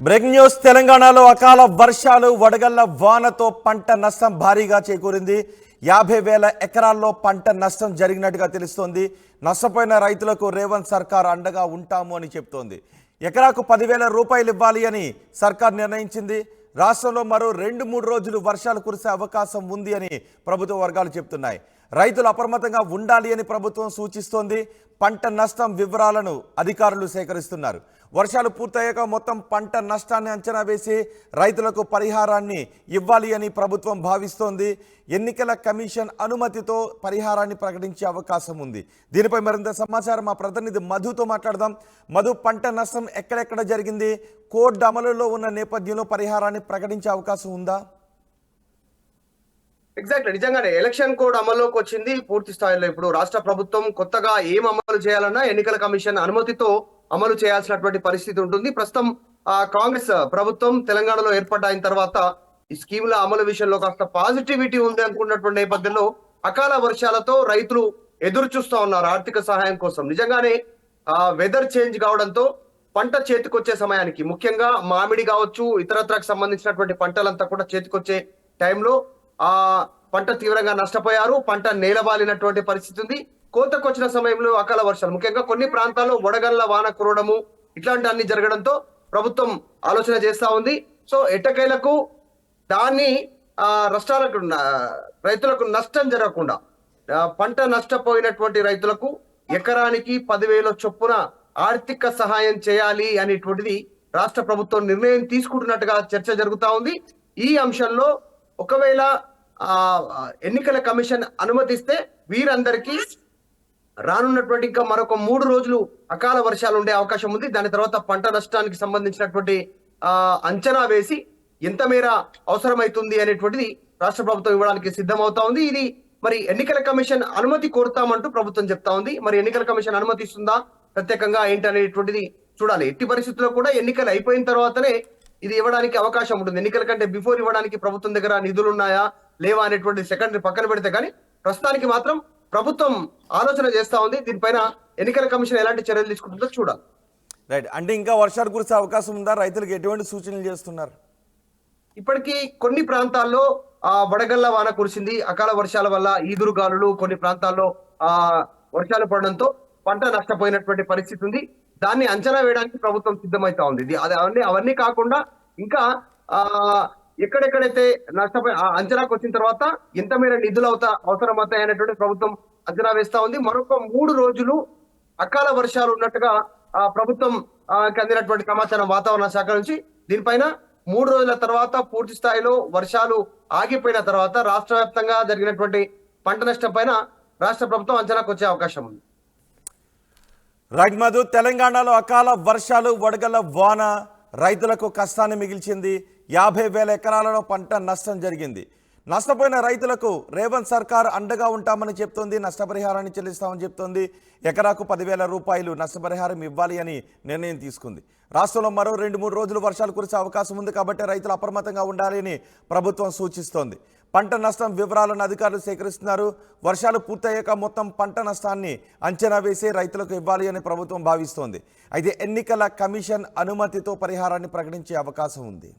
Breaking news తెలంగాణలో అకాల వర్షాలు వడగళ్ల వానతో పంట నష్టం భారీగా చేకూరింది. 50,000 ఎకరాల్లో పంట నష్టం జరిగినట్టుగా తెలుస్తోంది. నష్టపోయిన రైతులకు రేవంత్ సర్కార్ అండగా ఉంటాము అని చెప్తోంది. ఎకరాకు 10,000 రూపాయలు ఇవ్వాలి అని సర్కార్ నిర్ణయించింది. రాష్ట్రంలో మరో 2-3 రోజులు వర్షాలు కురిసే అవకాశం ఉంది అని ప్రభుత్వ వర్గాలు చెప్తున్నాయి. రైతులు అప్రమత్తంగా ఉండాలి అని ప్రభుత్వం సూచిస్తోంది. పంట నష్టం వివరాలను అధికారులు సేకరిస్తున్నారు. వర్షాలు పూర్తయ్యాక మొత్తం పంట నష్టాన్ని అంచనా వేసి రైతులకు పరిహారాన్ని ఇవ్వాలి అని ప్రభుత్వం భావిస్తోంది. ఎన్నికల కమిషన్ అనుమతితో పరిహారాన్ని ప్రకటించే అవకాశం ఉంది. దీనిపై మరింత సమాచారం మా ప్రతినిధి మధుతో మాట్లాడదాం. మధు, పంట నష్టం ఎక్కడెక్కడ జరిగింది? కోడ్ అమలులో ఉన్న నేపథ్యంలో పరిహారాన్ని ప్రకటించే అవకాశం ఉందా? ఎగ్జాక్ట్లీ, నిజంగానే ఎలక్షన్ కోడ్ అమల్లోకి వచ్చింది. పూర్తి స్థాయిలో ఇప్పుడు రాష్ట్ర ప్రభుత్వం కొత్తగా ఏం అమలు చేయాలన్నా ఎన్నికల కమిషన్ అనుమతితో అమలు చేయాల్సినటువంటి పరిస్థితి ఉంటుంది. ప్రస్తుతం కాంగ్రెస్ ప్రభుత్వం తెలంగాణలో ఏర్పాటైన తర్వాత ఈ స్కీముల అమలు విషయంలో కాస్త పాజిటివిటీ ఉంది అనుకున్నటువంటి నేపథ్యంలో అకాల వర్షాలతో రైతులు ఎదురు చూస్తా ఉన్నారు ఆర్థిక సహాయం కోసం. నిజంగానే వెదర్ చేంజ్ కావడంతో పంట చేతికొచ్చే సమయానికి, ముఖ్యంగా మామిడి కావచ్చు, ఇతరత్రకు సంబంధించినటువంటి పంటలంతా కూడా చేతికొచ్చే టైంలో పంట తీవ్రంగా నష్టపోయారు. పంట నేలబాలినటువంటి పరిస్థితి ఉంది. కోతకొచ్చిన సమయంలో అకాల వర్షాలు, ముఖ్యంగా కొన్ని ప్రాంతాల్లో వడగళ్ల వాన కురవడము, ఇట్లాంటి అన్ని జరగడంతో ప్రభుత్వం ఆలోచన చేస్తా ఉంది. సో ఎట్టకేలకు దాన్ని రాష్ట్రాలకు, రైతులకు నష్టం జరగకుండా, పంట నష్టపోయినటువంటి రైతులకు ఎకరానికి 10,000 చొప్పున ఆర్థిక సహాయం చేయాలి అనేటువంటిది రాష్ట్ర ప్రభుత్వం నిర్ణయం తీసుకుంటున్నట్టుగా చర్చ జరుగుతా ఉంది. ఈ అంశంలో ఒకవేళ ఎన్నికల కమిషన్ అనుమతిస్తే వీరందరికీ రానున్నటువంటి ఇంకా మరొక 3 రోజులు అకాల వర్షాలు ఉండే అవకాశం ఉంది. దాని తర్వాత పంట నష్టానికి సంబంధించినటువంటి అంచనా వేసి ఎంత మేర అవసరమైతుంది అనేటువంటిది రాష్ట్ర ప్రభుత్వం ఇవ్వడానికి సిద్ధమవుతా ఉంది. ఇది మరి ఎన్నికల కమిషన్ అనుమతి కోరుతామంటూ ప్రభుత్వం చెప్తా ఉంది. మరి ఎన్నికల కమిషన్ అనుమతి ఇస్తుందా, ప్రత్యేకంగా ఏంటనేటువంటిది చూడాలి. ఎట్టి పరిస్థితుల్లో కూడా ఎన్నికలు అయిపోయిన తర్వాతనే ఇది ఇవ్వడానికి అవకాశం ఉంటుంది. ఎన్నికల కంటే బిఫోర్ ఇవ్వడానికి ప్రభుత్వం దగ్గర నిధులు ఉన్నాయా లేవా అనేటువంటి సెకండరీ పక్కన పెడితే, కానీ ప్రస్తుతానికి మాత్రం ప్రభుత్వం ఆలోచన చేస్తా ఉంది. దీనిపైన ఎన్నికల కమిషన్ ఎలాంటి చర్యలు తీసుకుంటుందో చూడాలి. రైట్, అంటే ఇంకా వర్షాలు కురిసే అవకాశం ఉందా? రైతులకు ఎటువంటి సూచనలు చేస్తున్నారు? ఇప్పటికీ కొన్ని ప్రాంతాల్లో వడగళ్ల వాన కురిసింది. అకాల వర్షాల వల్ల ఈదురుగాలులు కొన్ని ప్రాంతాల్లో వర్షాలు పడడంతో పంట నష్టపోయినటువంటి పరిస్థితి ఉంది. దాన్ని అంచనా వేయడానికి ప్రభుత్వం సిద్ధమైతా ఉంది. అవన్నీ కాకుండా ఇంకా ఎక్కడెక్కడైతే నష్టపోయి అంచనాకు వచ్చిన తర్వాత ఎంత మేర నిధులు అవసరమవుతాయి అనేటువంటి ప్రభుత్వం అంచనా వేస్తా ఉంది. మరొక 3 రోజులు అకాల వర్షాలు ఉన్నట్టుగా ప్రభుత్వం అందినటువంటి సమాచారం వాతావరణ శాఖ నుంచి. దీనిపైన 3 రోజుల తర్వాత పూర్తి స్థాయిలో వర్షాలు ఆగిపోయిన తర్వాత రాష్ట్ర వ్యాప్తంగా జరిగినటువంటి పంట నష్టం పైన రాష్ట్ర ప్రభుత్వం అంచనాకు వచ్చే అవకాశం ఉంది. రైట్ మధు, తెలంగాణలో అకాల వర్షాలు వడగళ్ల వాన రైతులకు కష్టాన్ని మిగిల్చింది. 50,000 ఎకరాలలో పంట నష్టం జరిగింది. నష్టపోయిన రైతులకు రేవంత్ సర్కార్ అండగా ఉంటామని చెప్తోంది. నష్టపరిహారాన్ని చెల్లిస్తామని చెప్తోంది. ఎకరాకు 10,000 రూపాయలు నష్టపరిహారం ఇవ్వాలి అని నిర్ణయం తీసుకుంది. రాష్ట్రంలో మరో 2-3 రోజులు వర్షాలు కురిసే అవకాశం ఉంది కాబట్టి రైతులు అప్రమత్తంగా ఉండాలి అని ప్రభుత్వం సూచిస్తోంది. పంట నష్టం వివరాలను అధికారులు సేకరిస్తున్నారు. వర్షాలు పూర్తయ్యాక మొత్తం పంట నష్టాన్ని అంచనా వేసి రైతులకు ఇవ్వాలి అని ప్రభుత్వం భావిస్తోంది. అయితే ఎన్నికల కమిషన్ అనుమతితో పరిహారాన్ని ప్రకటించే అవకాశం ఉంది.